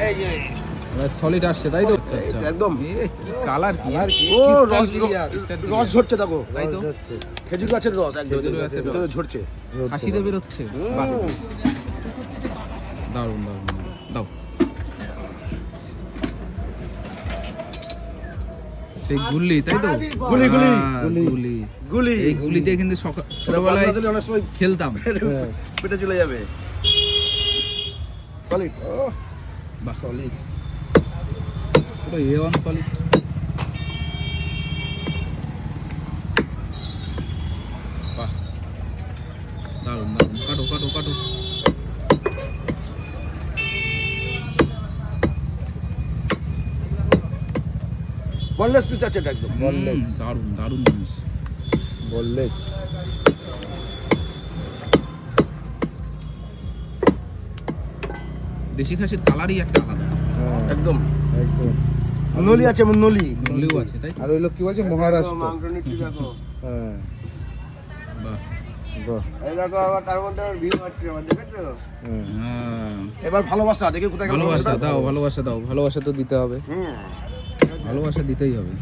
এই যে সলিড আসছে তাই তো? আচ্ছা আচ্ছা, একদম কালার কি ও রস ঝরছে দেখো, তাই তো, খেজুর গাছের রস একদম খেজুর গাছের রস। ভিতরে ঝরছে। হাসিতে বেরোচ্ছে। বাহ, দারুণ দারুণ, দাও সেই গুলি তাই তো? গুলি, গুলি, গুলি গুলি এই গুলিতে কিন্তু ছোটবেলায় অনেক সময় খেলতাম। পেটে চলে যাবে। সলিড বাহ, সলিড পুরো A1 সলিড। বাহ, দারুণ দারুণ, কাটো কাটো কাটো। বনলেস পিস আছে এটা একদম দারুণ দারুণ জিনিস, বনলেস। দেশি খাসির কালারই একটা আলাদা। একদম একদম নলি আছে, নলি নলিও আছে তাই তো? আর ওইগুলো কি বলছে মহারাষ্ট্র। মাংস নিচ্ছি দেখো। হ্যাঁ বাহ, বাহ, এই দেখো আবার তার মধ্যে ভিউ হচ্ছে আমার, দেখেছো? হ্যাঁ, এবার ভালোবাসা দেখে কোথায় গেল ভালোবাসা দাও, ভালোবাসা দাও, ভালোবাসা তো দিতে হবে, হুম ভালোবাসা দিতেই হবে।